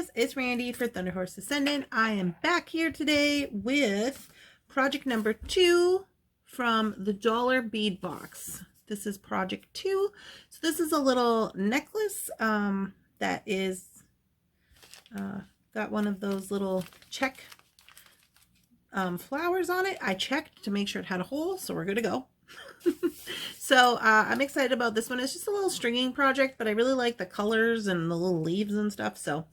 guys, it's Randy for Thunderhorse Descendant. I am back here today with project number 2 from the Dollar Bead Box. This is project 2. So this is a little necklace that is got one of those little Czech flowers on it. I checked to make sure it had a hole, so we're good to go. So I'm excited about this one. It's just a little stringing project, but I really like the colors and the little leaves and stuff. So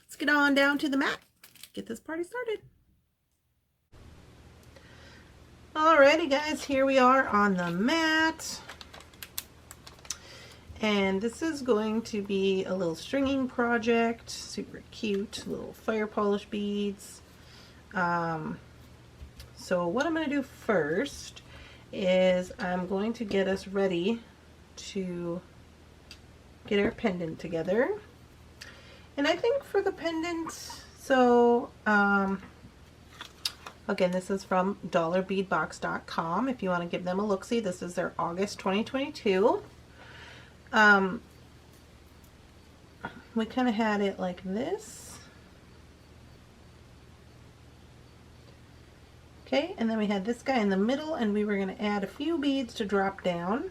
let's get on down to the mat, get this party started. Alrighty guys, here we are on the mat, and this is going to be a little stringing project. Super cute little fire polish beads. So what I'm going to do first is I'm going to get us ready to get our pendant together. And I think for the pendant, so again, this is from dollarbeadbox.com if you want to give them a look-see. This is their August 2022. We kind of had it like this. Okay, and then we had this guy in the middle, and we were going to add a few beads to drop down.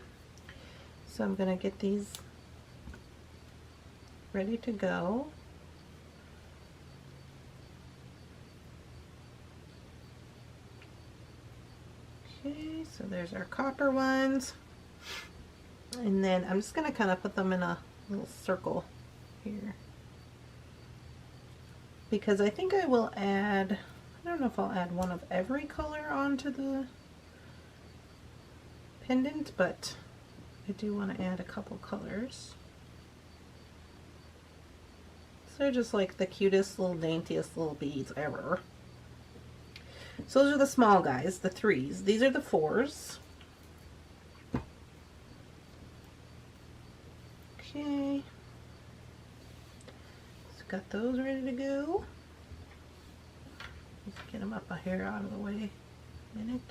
So I'm going to get these ready to go. Okay, so there's our copper ones. And then I'm just going to kind of put them in a little circle here, because I think I will add, I don't know if I'll add one of every color onto the pendant, but I do want to add a couple colors. So they're just like the cutest little daintiest little beads ever. So those are the small guys, the 3s. These are the 4s. Okay. So got those ready to go. Let's get them up here out of the way a minute.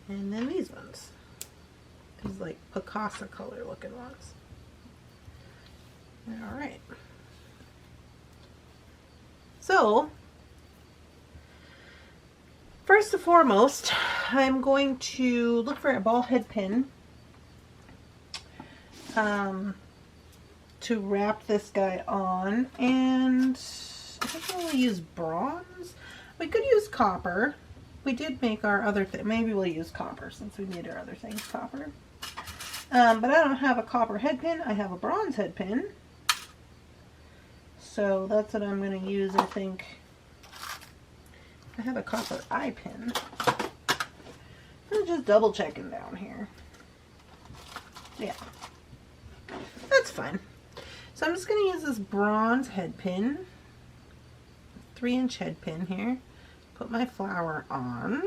And then these ones. These like Picasso color looking ones. Alright. So, first and foremost, I'm going to look for a ball head pin to wrap this guy on, and I think we'll use bronze. We could use copper. We did make our other thing. Maybe we'll use copper since we made our other things copper. But I don't have a copper head pin. I have a bronze head pin. So that's what I'm going to use, I think. I have a copper eye pin. I'm just double checking down here. Yeah. That's fine. So I'm just going to use this bronze head pin. 3-inch head pin here. Put my flower on.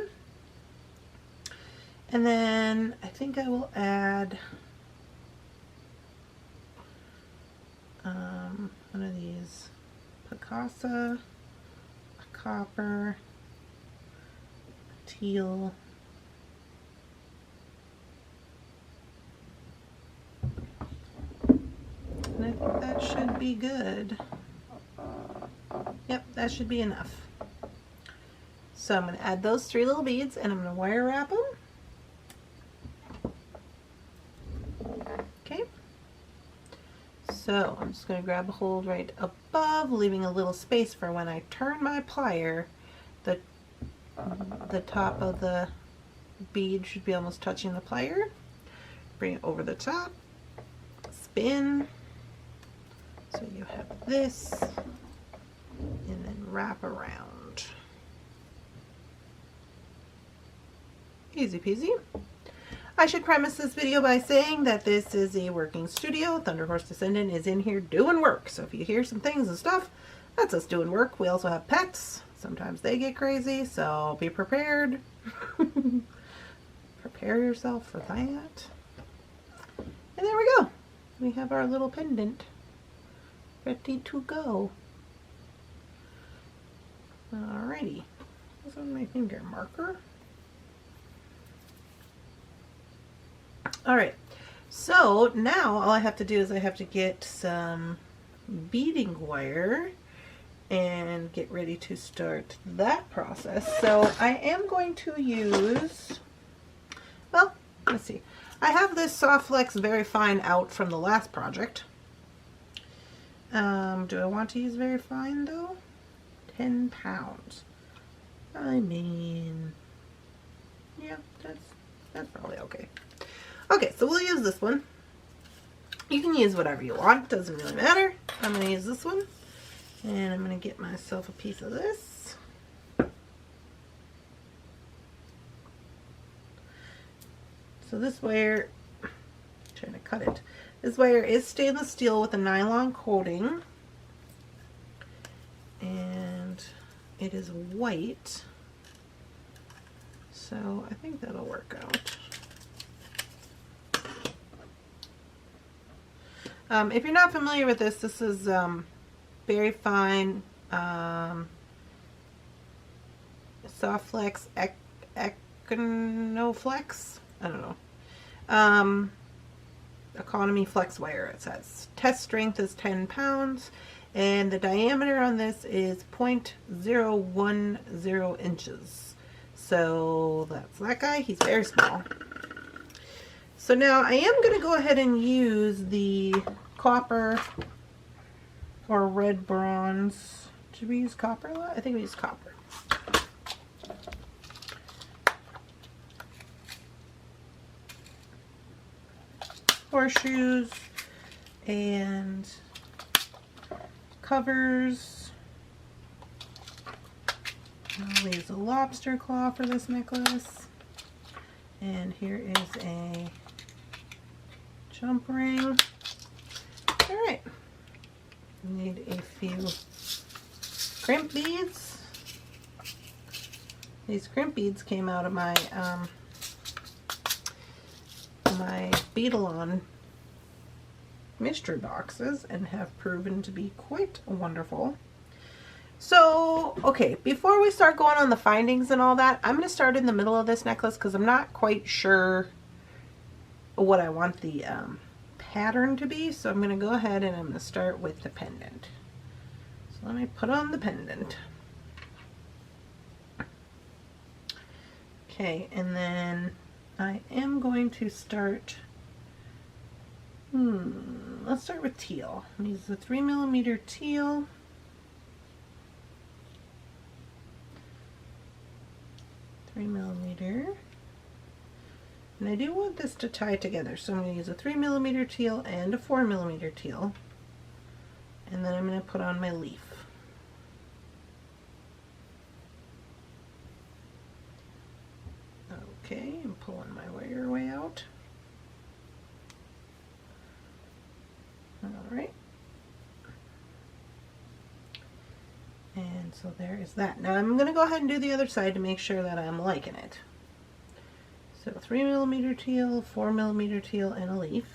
And then I think I will add one of these Picasso, a copper, a teal, and I think that should be good. Yep, that should be enough. So I'm going to add those 3 little beads, and I'm going to wire wrap them. Okay. So I'm just going to grab a hold right above, leaving a little space for when I turn my plier, the top of the bead should be almost touching the plier. Bring it over the top, spin, so you have this, and then wrap around. Easy peasy. I should premise this video by saying that this is a working studio. Thunderhorse Descendant is in here doing work. So if you hear some things and stuff, that's us doing work. We also have pets. Sometimes they get crazy, so be prepared. Prepare yourself for that. And there we go. We have our little pendant ready to go. Alrighty. What's on my finger? Marker? Alright, so now all I have to do is I have to get some beading wire and get ready to start that process. So I am going to use, well, let's see. I have this Soft Flex Very Fine out from the last project. Do I want to use Very Fine though? 10 pounds. I mean, yeah, that's probably okay. Okay, so we'll use this one. You can use whatever you want, doesn't really matter. I'm going to use this one, and I'm going to get myself a piece of this. So this wire, I'm trying to cut it. This wire is stainless steel with a nylon coating, and it is white, so I think that'll work out. If you're not familiar with this, this is Very Fine Soft Flex Econoflex. I don't know. Economy flex wire, it says. Test strength is 10 pounds, and the diameter on this is 0.010 inches. So that's that guy. He's very small. So now I am going to go ahead and use the copper or red bronze. Did we use copper a lot? I think we used copper. Horseshoes and covers. I'll use a lobster claw for this necklace. And here is a jump ring. Alright. Need a few crimp beads. These crimp beads came out of my my Beadalon mystery boxes and have proven to be quite wonderful. So, okay, before we start going on the findings and all that, I'm going to start in the middle of this necklace because I'm not quite sure what I want the pattern to be. So I'm going to go ahead and I'm going to start with the pendant. So let me put on the pendant. Okay, and then I am going to start, let's start with teal. I'm going to use the 3mm teal. $3mm, and I do want this to tie together, so I'm going to use a 3mm teal and a 4mm teal, and then I'm going to put on my leaf. Okay, I'm pulling my wire way out. Alright. And so there is that. Now I'm going to go ahead and do the other side to make sure that I'm liking it. So 3mm teal, 4mm teal, and a leaf.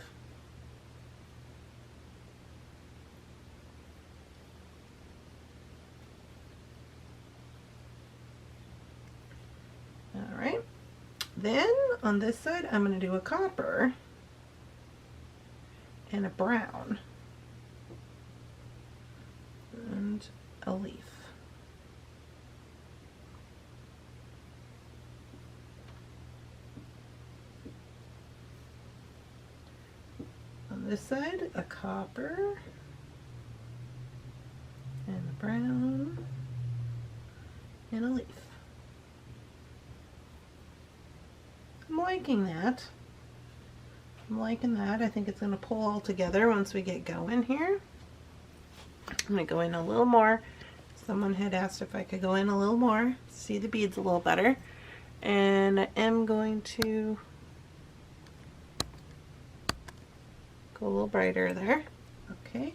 Alright. Then on this side I'm going to do a copper and a brown and a leaf. On this side, a copper and a brown and a leaf. I'm liking that. I'm liking that. I think it's going to pull all together once we get going here. I'm going to go in a little more. Someone had asked if I could go in a little more, see the beads a little better. And I am going to go a little brighter there. Okay.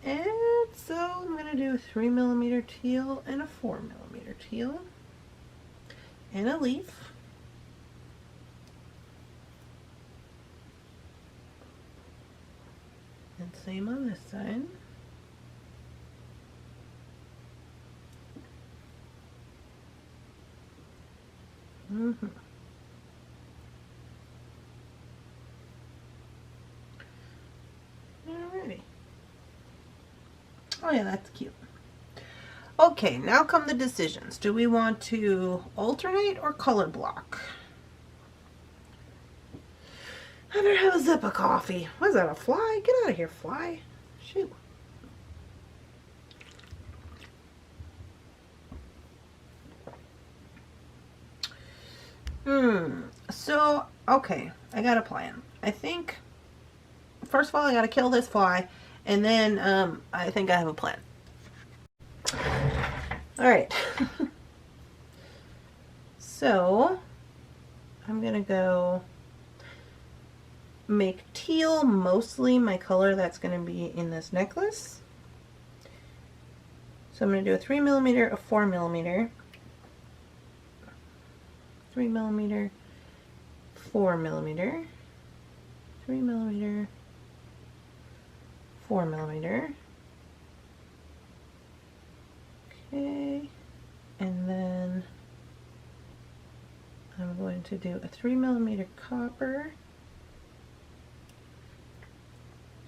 And so I'm going to do a 3mm teal and a 4mm teal and a leaf. And same on this side. Alrighty. Oh yeah, that's cute. Okay, now come the decisions. Do we want to alternate or color block? I better have a sip of coffee. Was that, a fly? Get out of here, fly. Shoot. So, okay, I got a plan. I think, first of all, I gotta kill this fly, and then, I think I have a plan. Alright. So, I'm gonna go make teal mostly my color that's gonna be in this necklace. So I'm gonna do a 3mm, a 4mm, 3mm, 4mm, 3mm, 4mm. Okay, and then I'm going to do a 3mm copper,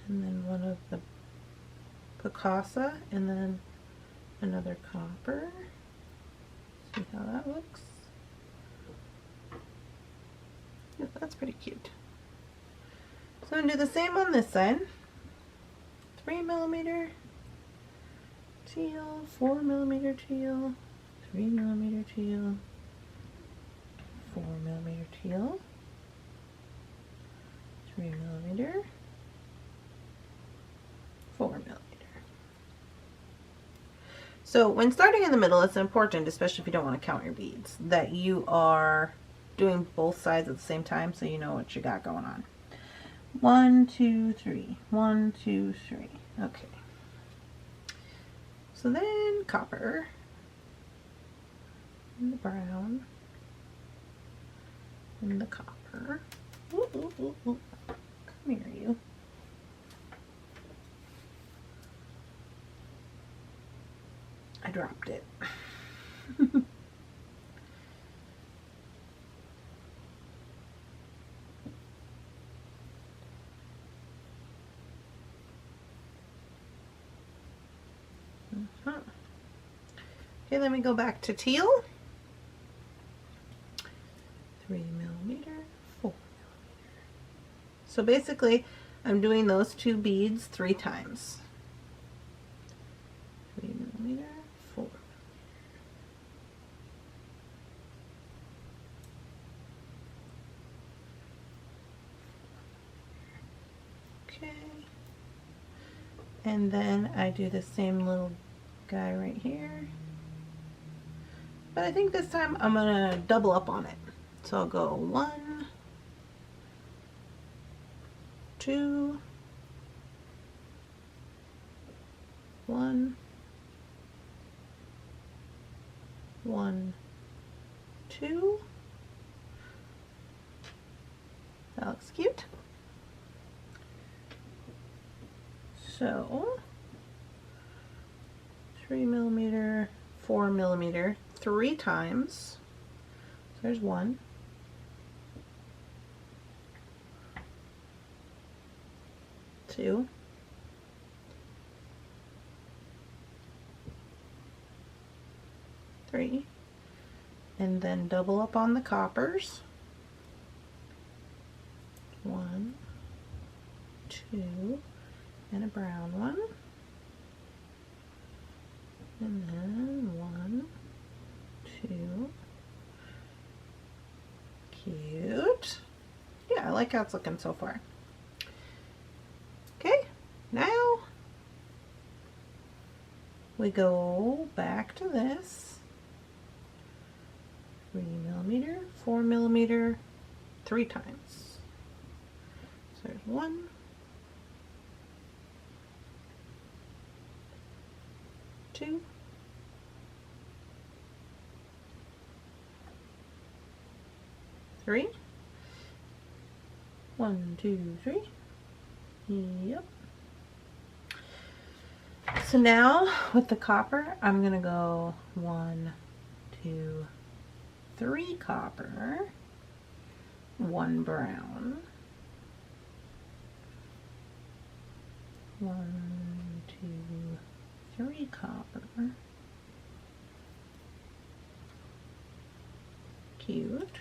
and then one of the Picasso, and then another copper. See how that looks? Yeah, that's pretty cute. So I'm going to do the same on this side. 3mm teal, 4mm teal, 3mm teal, 4mm teal, 3mm, 4mm. So when starting in the middle, it's important, especially if you don't want to count your beads, that you are doing both sides at the same time so you know what you got going on. 1, 2, 3. 1, 2, 3. Okay. So then copper, and the brown, and the copper. Ooh, ooh, ooh, ooh. Come here, you. I dropped it. Okay, then we go back to teal. 3mm, 4mm. So basically, I'm doing those two beads 3 times. 3mm, 4mm. Okay. And then I do the same little guy right here. But I think this time I'm gonna double up on it. So I'll go 1, 2, 1, 1, 2. That looks cute. So 3mm, 4mm, 3 times. So there's 1. 2. 3. And then double up on the coppers. 1, 2, and a brown one. And then 1, 2. Cute. Yeah, I like how it's looking so far. Okay, now we go back to this. 3mm, 4mm, 3 times. So there's 1, 2, 3. 1, 2, 3. Yep. So now with the copper, I'm gonna go 1, 2, 3 copper, 1 brown, 1, 2, copper. Cute.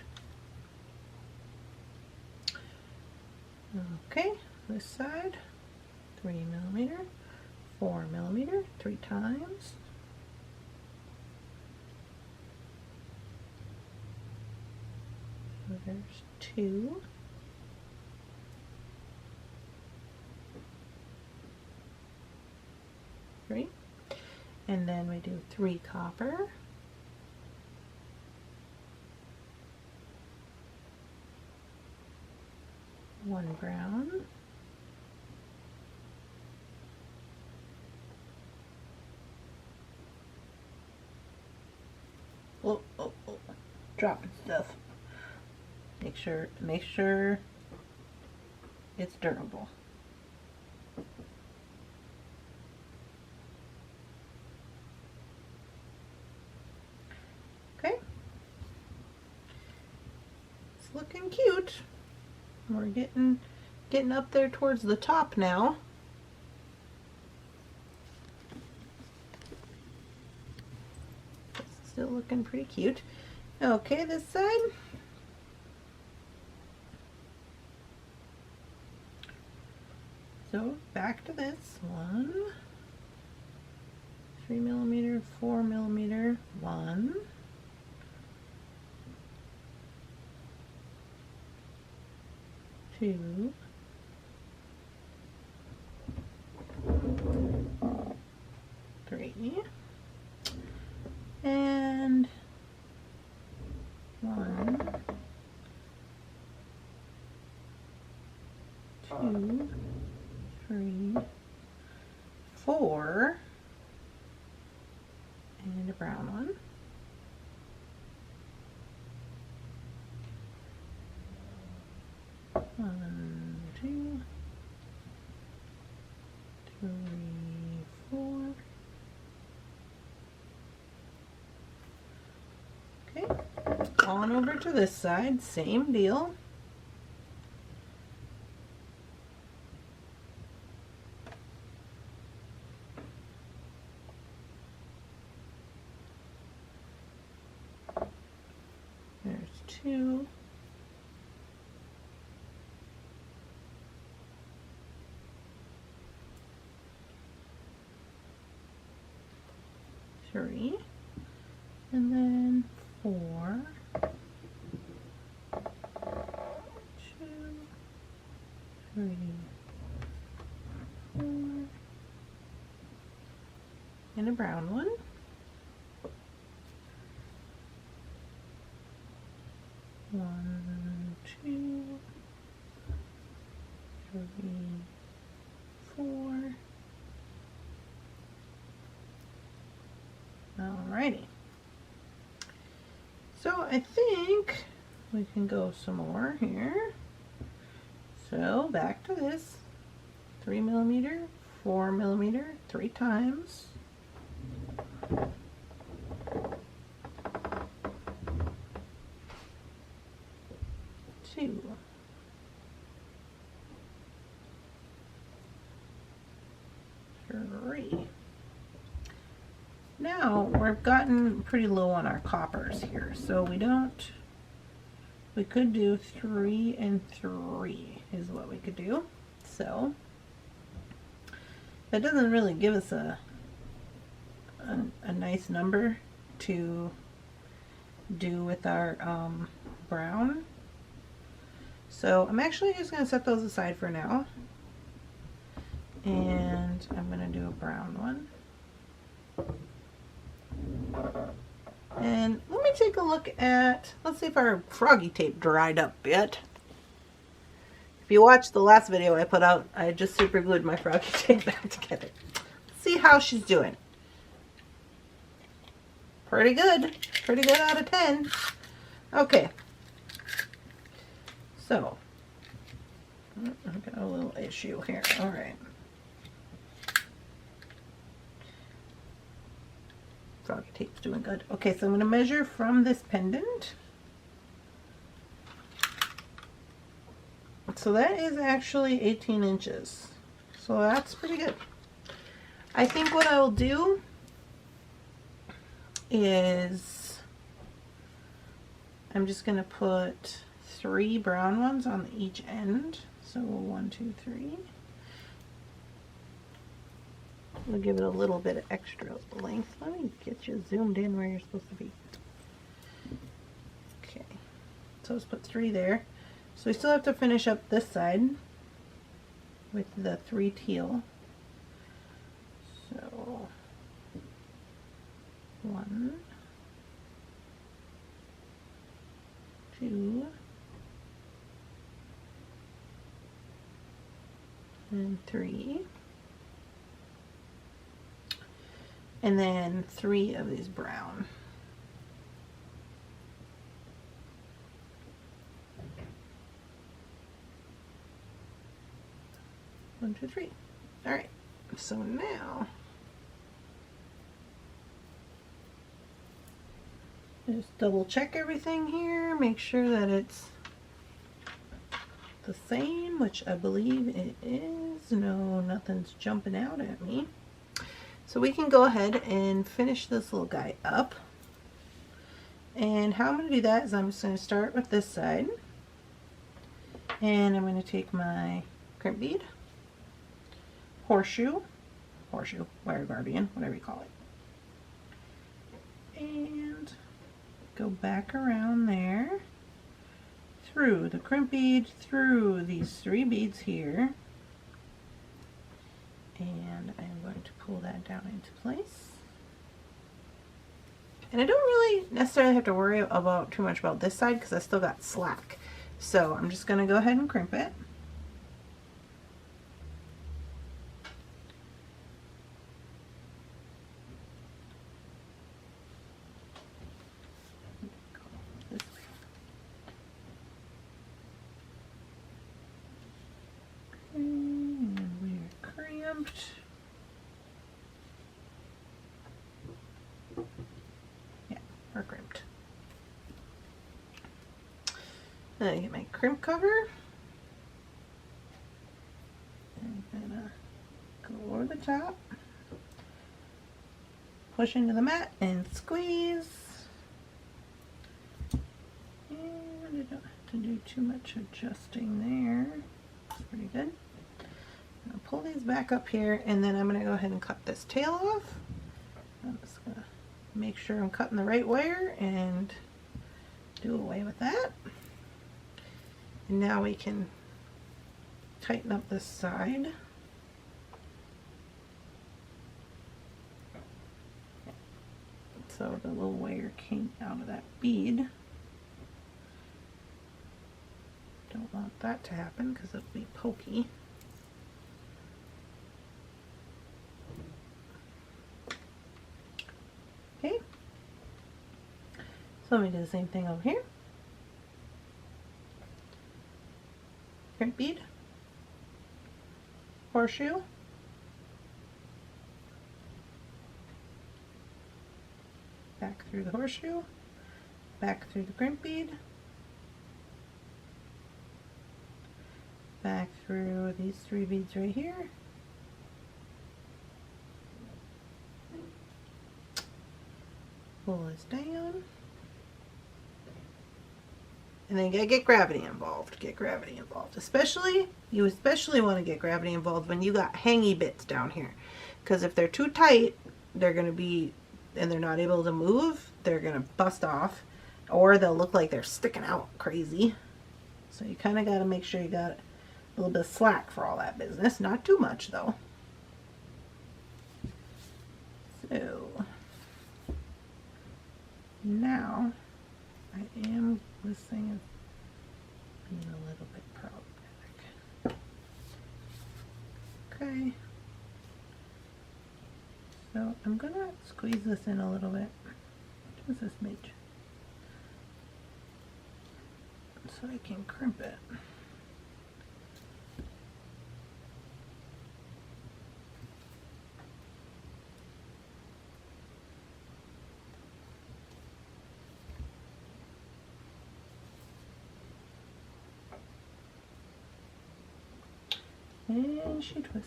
Okay, this side, 3mm, 4mm, 3 times. So there's 2. Three. And then we do 3 copper. One brown. Oh, oh, oh, dropping stuff. Make sure it's durable. Okay. It's looking cute. We're getting up there towards the top now. It's still looking pretty cute. Okay, this side. So back to this one. 3mm, 4mm, 1. 2, 3, and 1, 2, 3, 4, and a brown one. One, 2, 3, 4. Okay, on over to this side, same deal. There's 2. 3, and then 4, 2, 3, 4, and a brown one. 1, 2, 3, 4. Alrighty. So I think we can go some more here. So back to this. 3mm, 4mm, 3 times. 2. 3. Now we've gotten pretty low on our coppers here, so we could do 3 and 3 is what we could do. So that doesn't really give us a nice number to do with our brown. So I'm actually just going to set those aside for now, and I'm going to do a brown one. And let me take a look at, let's see if our froggy tape dried up yet. If you watched the last video I put out, I just super glued my froggy tape back together. Let's see how she's doing. Pretty good out of 10. Okay. So, I've got a little issue here. All right. Froggy tape's doing good. Okay, so I'm going to measure from this pendant. So that is actually 18 inches. So that's pretty good. I think what I will do is I'm just going to put 3 brown ones on each end. So 1, 2, 3. We'll give it a little bit of extra length. Let me get you zoomed in where you're supposed to be. Okay, so let's put 3 there. So we still have to finish up this side with the 3 teal. So 1, 2, and 3. And then 3 of these brown. One, two, three. All right. So now just double check everything here. Make sure that it's the same, which I believe it is. No, nothing's jumping out at me. So we can go ahead and finish this little guy up. And how I'm going to do that is I'm just going to start with this side. And I'm going to take my crimp bead, horseshoe, wire guardian, whatever you call it. And go back around there, through the crimp bead, through these 3 beads here. And I'm going to pull that down into place. And I don't really necessarily have to worry about too much about this side because I still got slack. So I'm just going to go ahead and crimp it. And we're crimped. Yeah, we're crimped. Then I get my crimp cover. And I'm gonna go over the top, push into the mat and squeeze. And I don't have to do too much adjusting there. That's pretty good. I'll pull these back up here, and then I'm going to go ahead and cut this tail off. I'm just going to make sure I'm cutting the right wire and do away with that. And now we can tighten up this side. So the little wire came out of that bead. Don't want that to happen because it'll be pokey. Okay, so let me do the same thing over here. Crimp bead, horseshoe, back through the horseshoe, back through the crimp bead, back through these 3 beads right here, pull this down, and then get gravity involved. Get gravity involved. You especially want to get gravity involved when you got hangy bits down here, because if they're too tight, they're going to be, and they're not able to move, they're going to bust off, or they'll look like they're sticking out crazy. So you kind of got to make sure you got a little bit of slack for all that business. Not too much though. So now this thing is being a little bit problematic. Okay. So I'm gonna squeeze this in a little bit. Just this smidge. So I can crimp it. And she twisted.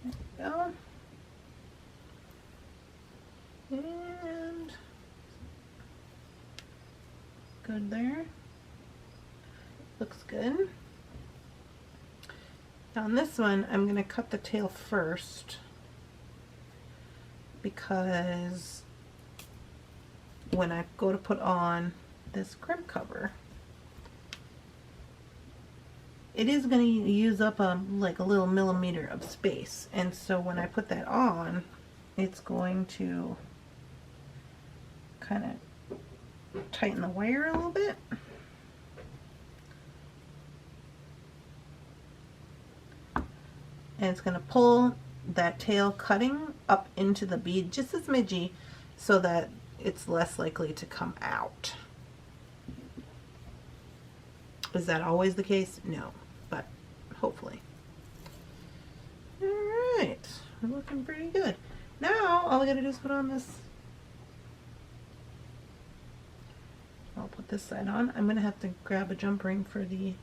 There we go. thread there. Looks good. Now on this one, I'm going to cut the tail first because when I go to put on this crimp cover, it is going to use up like a little millimeter of space, and so when I put that on, it's going to kind of tighten the wire a little bit. And it's going to pull that tail cutting up into the bead just a smidgy so that it's less likely to come out. Is that always the case? No, but hopefully. Alright, we're looking pretty good. Now, all we gotta do is put on this. I'll put this side on. I'm gonna have to grab a jump ring for the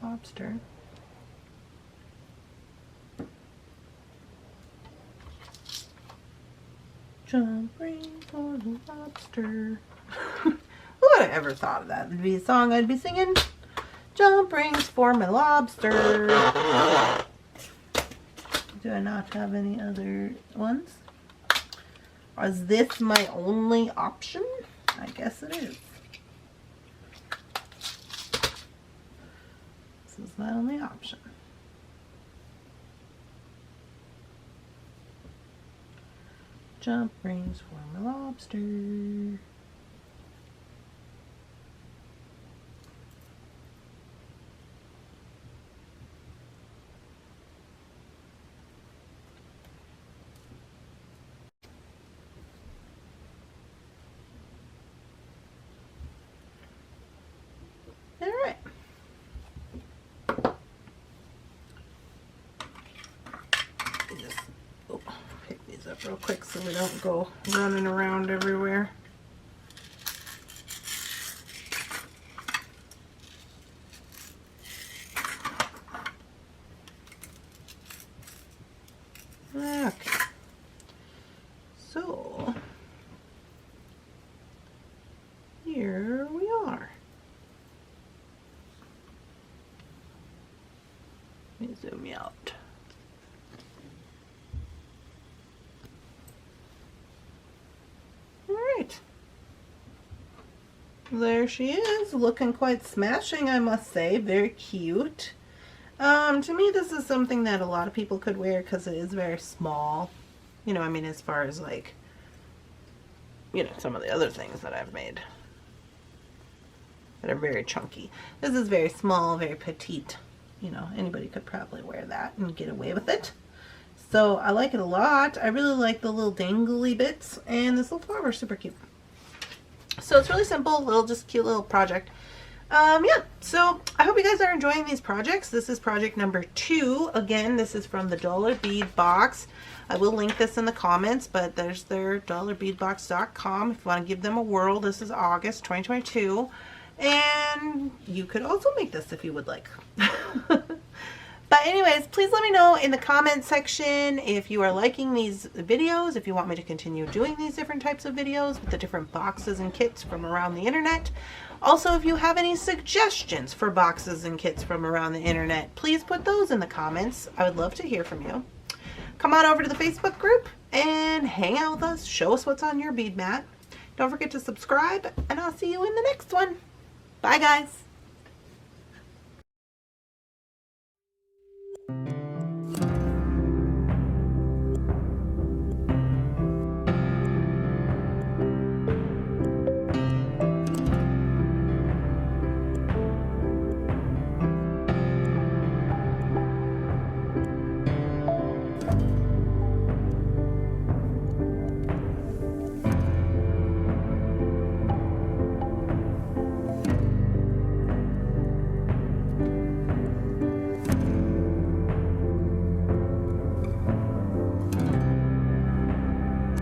lobster. Jump ring for the lobster. Who would have ever thought of that? It'd be a song I'd be singing. Jump rings for my lobster. Do I not have any other ones? Or is this my only option? I guess it is. This is my only option. Jump rings for my lobster. All right. Pick these up real quick so we don't go running around everywhere. Okay. So here we are. Let me zoom you out. All right. There she is, looking quite smashing, I must say. Very cute. To me, this is something that a lot of people could wear because it is very small. You know, I mean, as far as like, you know, some of the other things that I've made that are very chunky. This is very small, very petite. You know, anybody could probably wear that and get away with it. So I like it a lot. I really like the little dangly bits, and this little flower is super cute. So it's really simple, little, just cute little project. Yeah, so I hope you guys are enjoying these projects. This is project number 2. Again, this is from the Dollar Bead Box. I will link this in the comments, but there's their dollarbeadbox.com if you want to give them a whirl. This is August 2022. And you could also make this if you would like. But anyways, please let me know in the comment section if you are liking these videos, if you want me to continue doing these different types of videos with the different boxes and kits from around the internet. Also, if you have any suggestions for boxes and kits from around the internet, please put those in the comments. I would love to hear from you. Come on over to the Facebook group and hang out with us. Show us what's on your bead mat. Don't forget to subscribe, and I'll see you in the next one. Bye, guys.